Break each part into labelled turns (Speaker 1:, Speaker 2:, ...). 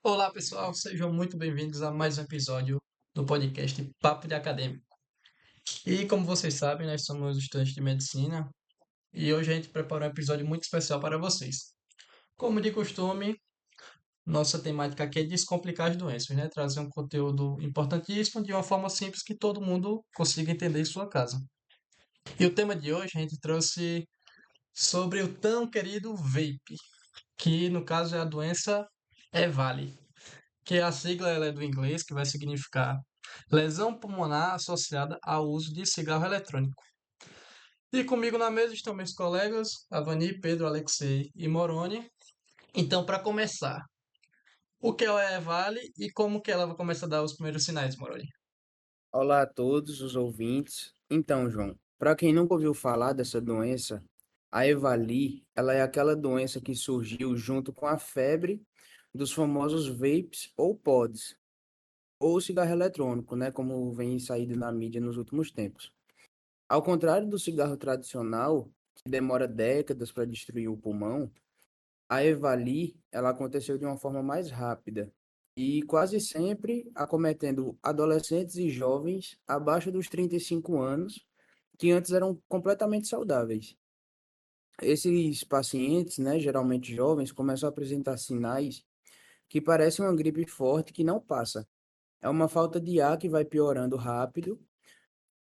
Speaker 1: Olá, pessoal, sejam muito bem-vindos a mais um episódio do podcast Papo de Acadêmico. E como vocês sabem, nós somos estudantes de medicina e hoje a gente preparou um episódio muito especial para vocês. Como de costume, nossa temática aqui é descomplicar as doenças, né? Trazer um conteúdo importantíssimo de uma forma simples que todo mundo consiga entender em sua casa. E o tema de hoje a gente trouxe sobre o tão querido vape, que no caso é a doença EVALI, que a sigla ela é do inglês, que vai significar lesão pulmonar associada ao uso de cigarro eletrônico. E comigo na mesa estão meus colegas, Avani, Pedro, Alexei e Moroni. Então, para começar, o que é a EVALI e como que ela vai começar a dar os primeiros sinais, Moroni?
Speaker 2: Olá a todos os ouvintes. Então, João, para quem nunca ouviu falar dessa doença, a EVALI, ela é aquela doença que surgiu junto com a febre dos famosos vapes ou pods, ou cigarro eletrônico, né, como vem saído na mídia nos últimos tempos. Ao contrário do cigarro tradicional, que demora décadas para destruir o pulmão, a EVALI, ela aconteceu de uma forma mais rápida e quase sempre acometendo adolescentes e jovens abaixo dos 35 anos, que antes eram completamente saudáveis. Esses pacientes, né, geralmente jovens, começam a apresentar sinais que parecem uma gripe forte que não passa. É uma falta de ar que vai piorando rápido,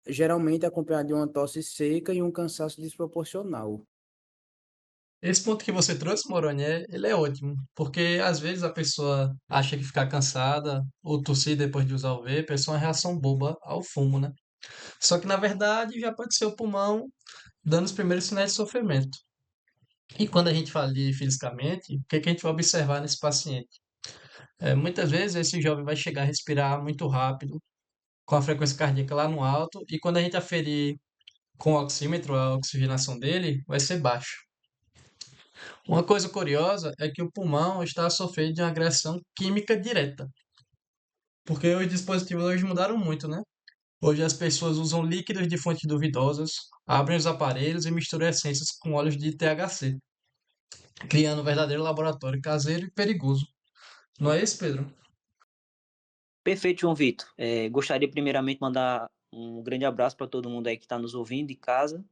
Speaker 2: geralmente acompanhada de uma tosse seca e um cansaço desproporcional.
Speaker 1: Esse ponto que você trouxe, Moroni, ele é ótimo, porque às vezes a pessoa acha que ficar cansada ou tossir depois de usar o vape é só uma reação boba ao fumo, né? Só que na verdade já pode ser o pulmão dando os primeiros sinais de sofrimento. E quando a gente fala de fisicamente, o que é que a gente vai observar nesse paciente? Muitas vezes esse jovem vai chegar a respirar muito rápido, com a frequência cardíaca lá no alto, e quando a gente aferir com o oxímetro a oxigenação dele, vai ser baixo. Uma coisa curiosa é que o pulmão está sofrendo de uma agressão química direta, porque os dispositivos hoje mudaram muito, né? Hoje as pessoas usam líquidos de fontes duvidosas, abrem os aparelhos e misturam essências com óleos de THC, criando um verdadeiro laboratório caseiro e perigoso. Não é isso, Pedro?
Speaker 3: Perfeito, João Vitor. Gostaria primeiramente de mandar um grande abraço para todo mundo aí que está nos ouvindo de casa.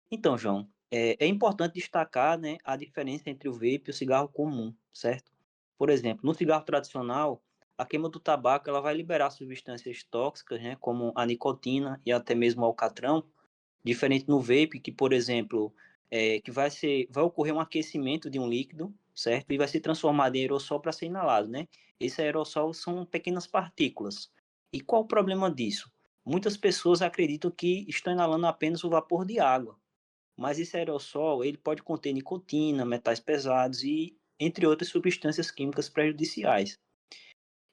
Speaker 3: Então, João, é importante destacar, né, a diferença entre o vape e o cigarro comum, certo? Por exemplo, no cigarro tradicional, a queima do tabaco ela vai liberar substâncias tóxicas, né, como a nicotina e até mesmo o alcatrão, diferente no vape, que, por exemplo, vai ocorrer um aquecimento de um líquido, certo? E vai ser transformado em aerossol para ser inalado, né? Esse aerossol são pequenas partículas. E qual o problema disso? Muitas pessoas acreditam que estão inalando apenas o vapor de água, mas esse aerossol ele pode conter nicotina, metais pesados e entre outras substâncias químicas prejudiciais.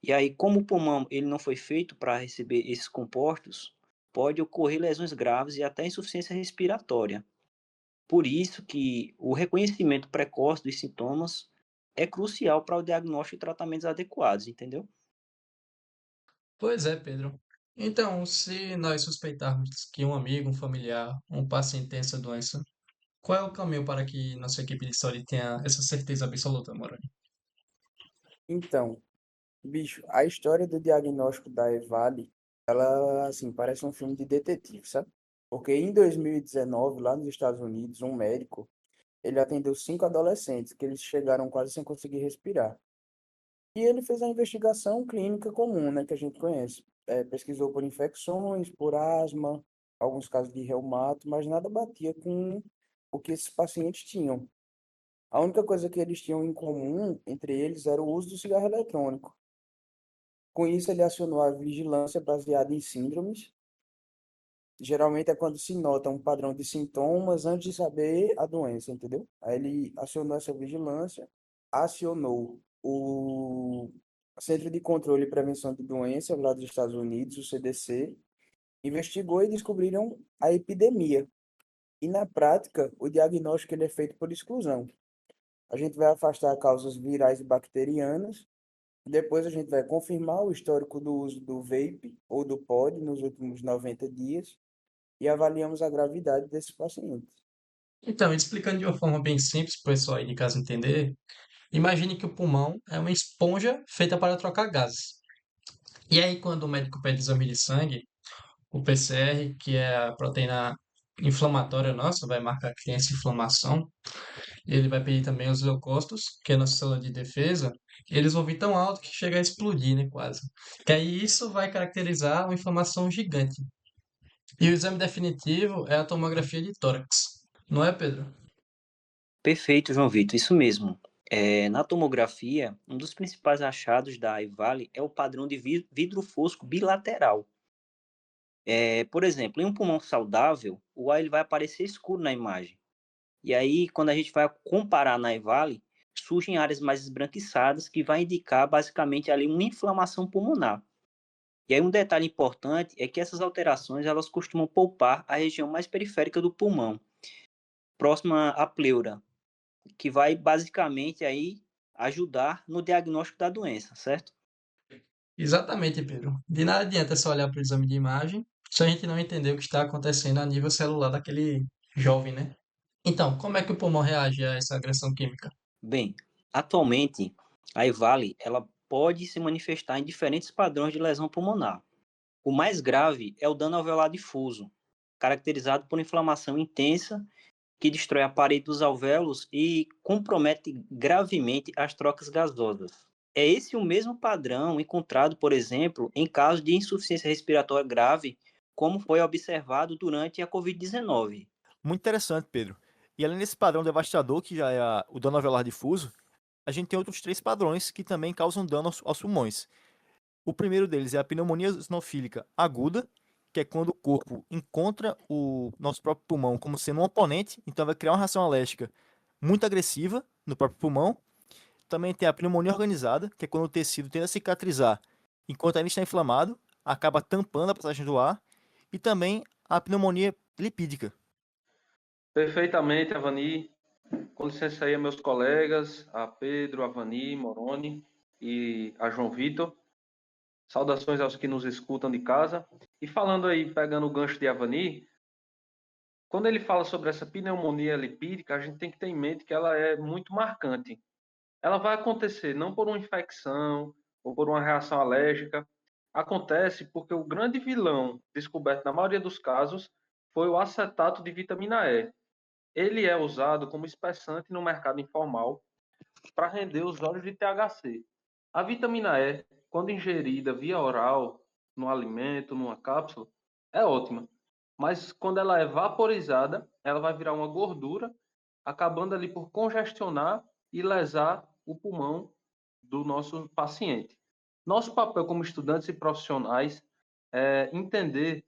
Speaker 3: E aí, como o pulmão ele não foi feito para receber esses compostos, pode ocorrer lesões graves e até insuficiência respiratória. Por isso que o reconhecimento precoce dos sintomas é crucial para o diagnóstico e tratamentos adequados, entendeu?
Speaker 1: Pois é, Pedro. Então, se nós suspeitarmos que um amigo, um familiar, um paciente tem essa doença, qual é o caminho para que nossa equipe de saúde tenha essa certeza absoluta, Moroni?
Speaker 2: Então, bicho, a história do diagnóstico da EVALI, ela, assim, parece um filme de detetive, sabe? Porque em 2019, lá nos Estados Unidos, um médico, ele atendeu 5 adolescentes que eles chegaram quase sem conseguir respirar. E ele fez a investigação clínica comum, né, que a gente conhece. Pesquisou por infecções, por asma, alguns casos de reumato, mas nada batia com o que esses pacientes tinham. A única coisa que eles tinham em comum entre eles era o uso do cigarro eletrônico. Com isso, ele acionou a vigilância baseada em síndromes. Geralmente é quando se nota um padrão de sintomas antes de saber a doença, entendeu? Aí ele acionou essa vigilância, acionou o Centro de Controle e Prevenção de Doenças lá dos Estados Unidos, o CDC, investigou e descobriram a epidemia. E na prática, o diagnóstico ele é feito por exclusão. A gente vai afastar causas virais e bacterianas. Depois a gente vai confirmar o histórico do uso do vape ou do pod nos últimos 90 dias e avaliamos a gravidade desses pacientes.
Speaker 1: Então, explicando de uma forma bem simples para o pessoal aí de casa entender, Imagine que o pulmão é uma esponja feita para trocar gases. E aí, quando o médico pede exame de sangue, o PCR, que é a proteína inflamatória nossa, vai marcar que tem essa inflamação. Ele vai pedir também os leucócitos, que é a nossa célula de defesa. Eles vão vir tão alto que chega a explodir, né, quase. Que aí isso vai caracterizar uma inflamação gigante. E o exame definitivo é a tomografia de tórax. Não é, Pedro?
Speaker 3: Perfeito, João Vitor, isso mesmo. Na tomografia, um dos principais achados da EVALI é o padrão de vidro fosco bilateral. Por exemplo, em um pulmão saudável, o ar ele vai aparecer escuro na imagem. E aí, quando a gente vai comparar na EVALI, surgem áreas mais esbranquiçadas que vai indicar basicamente ali uma inflamação pulmonar. E aí um detalhe importante é que essas alterações elas costumam poupar a região mais periférica do pulmão, próxima à pleura, que vai basicamente aí ajudar no diagnóstico da doença, certo?
Speaker 1: Exatamente, Pedro. De nada adianta só olhar para o exame de imagem se a gente não entender o que está acontecendo a nível celular daquele jovem, né? Então, como é que o pulmão reage a essa agressão química?
Speaker 3: Bem, atualmente a EVALI ela pode se manifestar em diferentes padrões de lesão pulmonar. O mais grave é o dano alveolar difuso, caracterizado por inflamação intensa que destrói a parede dos alvéolos e compromete gravemente as trocas gasosas. É esse o mesmo padrão encontrado, por exemplo, em casos de insuficiência respiratória grave, como foi observado durante a Covid-19.
Speaker 4: Muito interessante, Pedro. E além desse padrão devastador, que já é o dano alveolar difuso, a gente tem outros 3 padrões que também causam dano aos pulmões. O primeiro deles é a pneumonia eosinofílica aguda, que é quando o corpo encontra o nosso próprio pulmão como sendo um oponente, então vai criar uma reação alérgica muito agressiva no próprio pulmão. Também tem a pneumonia organizada, que é quando o tecido tende a cicatrizar enquanto ainda está inflamado, acaba tampando a passagem do ar. E também a pneumonia lipídica.
Speaker 5: Perfeitamente, Avani. Com licença aí, meus colegas, a Pedro, a Avani, Moroni e a João Vitor. Saudações aos que nos escutam de casa. E falando aí, pegando o gancho de Avani, quando ele fala sobre essa pneumonia lipídica, a gente tem que ter em mente que ela é muito marcante. Ela vai acontecer não por uma infecção ou por uma reação alérgica. Acontece porque o grande vilão descoberto na maioria dos casos foi o acetato de vitamina E. Ele é usado como espessante no mercado informal para render os óleos de THC. A vitamina E, quando ingerida via oral, no alimento, numa cápsula, é ótima. Mas quando ela é vaporizada, ela vai virar uma gordura, acabando ali por congestionar e lesar o pulmão do nosso paciente. Nosso papel como estudantes e profissionais é entender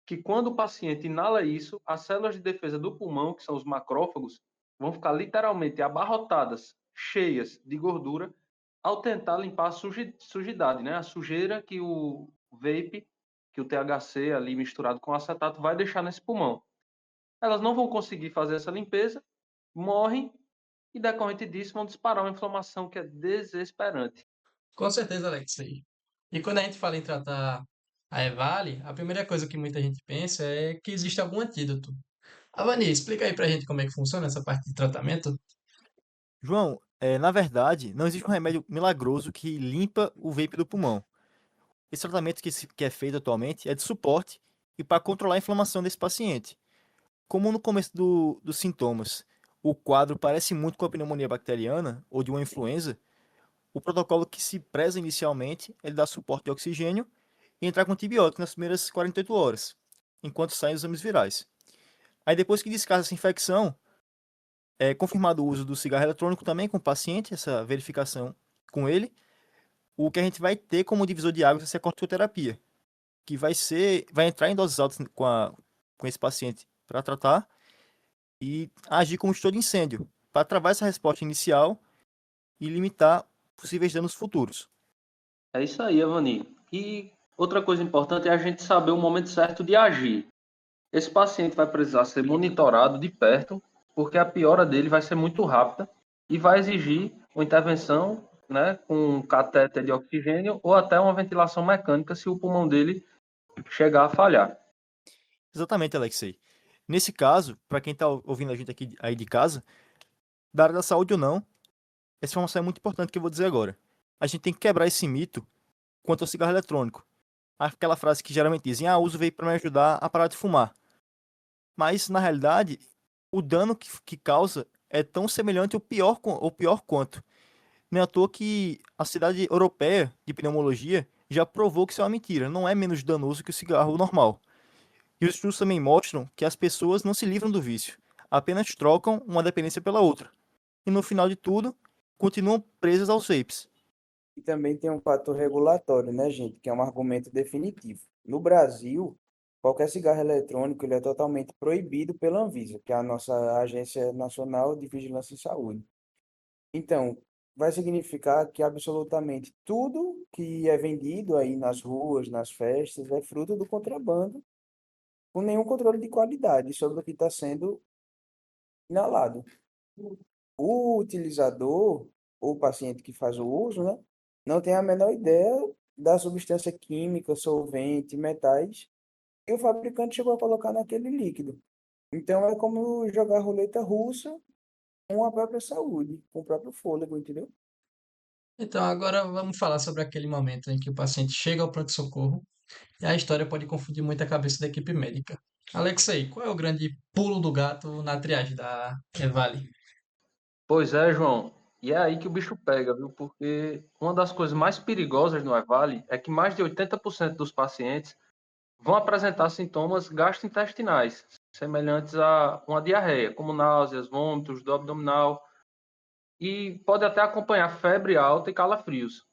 Speaker 5: que quando o paciente inala isso, as células de defesa do pulmão, que são os macrófagos, vão ficar literalmente abarrotadas, cheias de gordura, ao tentar limpar a sujidade, né? A sujeira que o vape, que o THC ali misturado com acetato vai deixar nesse pulmão. Elas não vão conseguir fazer essa limpeza, morrem e, decorrente disso, vão disparar uma inflamação que é desesperante.
Speaker 1: Com certeza, Alex, aí. E quando a gente fala em tratar a EVALI, a primeira coisa que muita gente pensa é que existe algum antídoto. Avani, explica aí pra gente como é que funciona essa parte de tratamento.
Speaker 4: João, na verdade, não existe um remédio milagroso que limpa o vape do pulmão. Esse tratamento que é feito atualmente é de suporte e para controlar a inflamação desse paciente. Como no começo dos sintomas, o quadro parece muito com a pneumonia bacteriana ou de uma influenza, o protocolo que se preza inicialmente é dar suporte de oxigênio e entrar com antibiótico nas primeiras 48 horas, enquanto saem os exames virais. Aí depois que descarta essa infecção, é confirmado o uso do cigarro eletrônico também com o paciente, essa verificação com ele. O que a gente vai ter como divisor de águas é a corticoterapia, que vai entrar em doses altas com esse paciente para tratar e agir como extintor de incêndio, para travar essa resposta inicial e limitar possíveis danos futuros.
Speaker 5: É isso aí, Avani. E outra coisa importante é a gente saber o momento certo de agir. Esse paciente vai precisar ser monitorado de perto, porque a piora dele vai ser muito rápida e vai exigir uma intervenção, né, com um catéter de oxigênio ou até uma ventilação mecânica se o pulmão dele chegar a falhar.
Speaker 4: Exatamente, Alexei. Nesse caso, para quem está ouvindo a gente aqui aí de casa, da área da saúde ou não, Essa informação é muito importante que eu vou dizer agora. A gente tem que quebrar esse mito quanto ao cigarro eletrônico. Aquela frase que geralmente dizem, uso vape para me ajudar a parar de fumar. Mas, na realidade, o dano que causa é tão semelhante ou pior quanto. Não é à toa que a Sociedade Europeia de Pneumologia já provou que isso é uma mentira, não é menos danoso que o cigarro normal. E os estudos também mostram que as pessoas não se livram do vício, apenas trocam uma dependência pela outra. E no final de tudo, continuam presas aos vapes.
Speaker 2: E também tem um fator regulatório, né, gente, que é um argumento definitivo. No Brasil, qualquer cigarro eletrônico ele é totalmente proibido pela Anvisa, que é a nossa Agência Nacional de Vigilância em Saúde. Então, vai significar que absolutamente tudo que é vendido aí nas ruas, nas festas, é fruto do contrabando, com nenhum controle de qualidade sobre o que está sendo inalado. O utilizador, ou o paciente que faz o uso, né, não tem a menor ideia da substância química, solvente, metais que o fabricante chegou a colocar naquele líquido. Então é como jogar roleta russa com a própria saúde, com o próprio fôlego, entendeu?
Speaker 1: Então, agora vamos falar sobre aquele momento em que o paciente chega ao pronto-socorro e a história pode confundir muito a cabeça da equipe médica. Alexei, qual é o grande pulo do gato na triagem da Evale?
Speaker 5: Pois é, João. E é aí que o bicho pega, viu? Porque uma das coisas mais perigosas no EVALI é que mais de 80% dos pacientes vão apresentar sintomas gastrointestinais, semelhantes a uma diarreia, como náuseas, vômitos, dor abdominal, e pode até acompanhar febre alta e calafrios.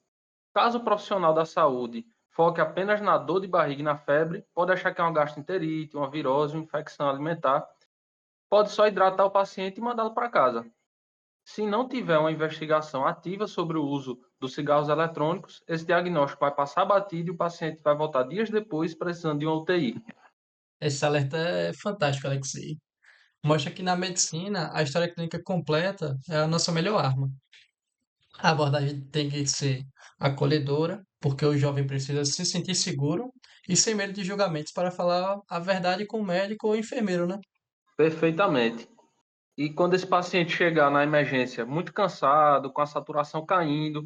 Speaker 5: Caso o profissional da saúde foque apenas na dor de barriga e na febre, pode achar que é uma gastroenterite, uma virose, uma infecção alimentar, pode só hidratar o paciente e mandá-lo para casa. Se não tiver uma investigação ativa sobre o uso dos cigarros eletrônicos, esse diagnóstico vai passar batido e o paciente vai voltar dias depois precisando de uma UTI.
Speaker 1: Esse alerta é fantástico, Alexei. Mostra que na medicina a história clínica completa é a nossa melhor arma. A abordagem tem que ser acolhedora, porque o jovem precisa se sentir seguro e sem medo de julgamentos para falar a verdade com o médico ou enfermeiro, né?
Speaker 5: Perfeitamente. E quando esse paciente chegar na emergência muito cansado, com a saturação caindo,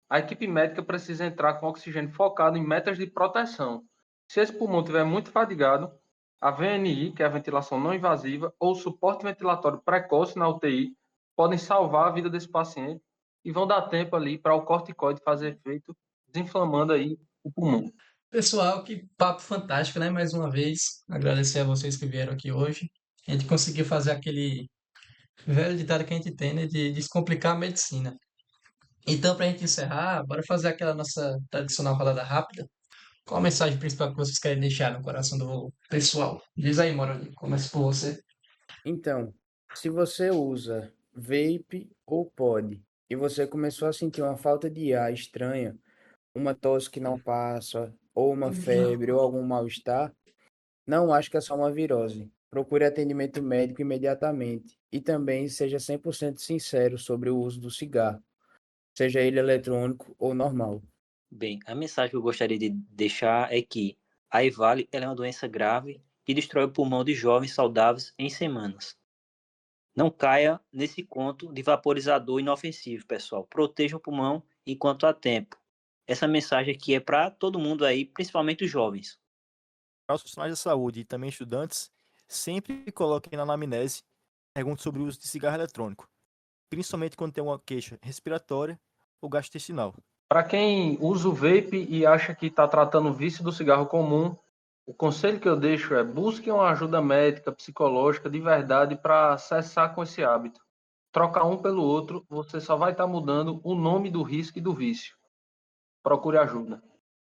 Speaker 5: a equipe médica precisa entrar com oxigênio focado em metas de proteção. Se esse pulmão estiver muito fadigado, a VNI, que é a ventilação não invasiva, ou o suporte ventilatório precoce na UTI, podem salvar a vida desse paciente e vão dar tempo ali para o corticoide fazer efeito, desinflamando aí o pulmão.
Speaker 1: Pessoal, que papo fantástico, né? Mais uma vez, agradecer a vocês que vieram aqui hoje. A gente conseguiu fazer aquele velho ditado que a gente tem, né? De descomplicar a medicina. Então, para a gente encerrar, bora fazer aquela nossa tradicional rodada rápida. Qual a mensagem principal que vocês querem deixar no coração do pessoal? Diz aí, Moroni, começa por você.
Speaker 2: Então, se você usa vape ou pod e você começou a sentir uma falta de ar estranha, uma tosse que não passa, ou uma febre, ou algum mal-estar, não acho que é só uma virose. Procure atendimento médico imediatamente e também seja 100% sincero sobre o uso do cigarro, seja ele eletrônico ou normal.
Speaker 3: Bem, a mensagem que eu gostaria de deixar é que a EVALI ela é uma doença grave que destrói o pulmão de jovens saudáveis em semanas. Não caia nesse conto de vaporizador inofensivo, pessoal. Proteja o pulmão enquanto há tempo. Essa mensagem aqui é para todo mundo aí, principalmente os jovens.
Speaker 4: Para os profissionais da saúde e também estudantes, sempre coloquem na anamnese perguntas sobre o uso de cigarro eletrônico, principalmente quando tem uma queixa respiratória ou gastrointestinal.
Speaker 5: Para quem usa o vape e acha que está tratando o vício do cigarro comum, o conselho que eu deixo é busque uma ajuda médica, psicológica de verdade para cessar com esse hábito. Trocar um pelo outro, você só vai estar mudando o nome do risco e do vício. Procure ajuda.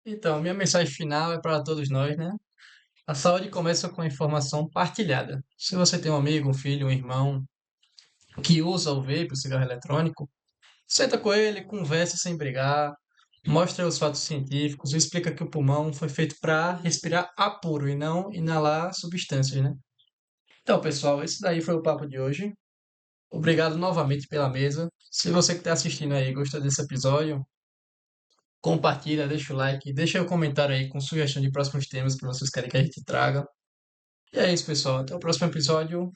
Speaker 1: Então, minha mensagem final é para todos nós, né? A saúde começa com a informação partilhada. Se você tem um amigo, um filho, um irmão que usa o vape, o cigarro eletrônico, senta com ele, conversa sem brigar, mostra os fatos científicos, explica que o pulmão foi feito para respirar ar puro e não inalar substâncias, né? Então, pessoal, esse daí foi o papo de hoje. Obrigado novamente pela mesa. Se você que está assistindo aí gostou desse episódio, compartilha, deixa o like, deixa o comentário aí com sugestão de próximos temas que vocês querem que a gente traga. E é isso, pessoal. Até o próximo episódio.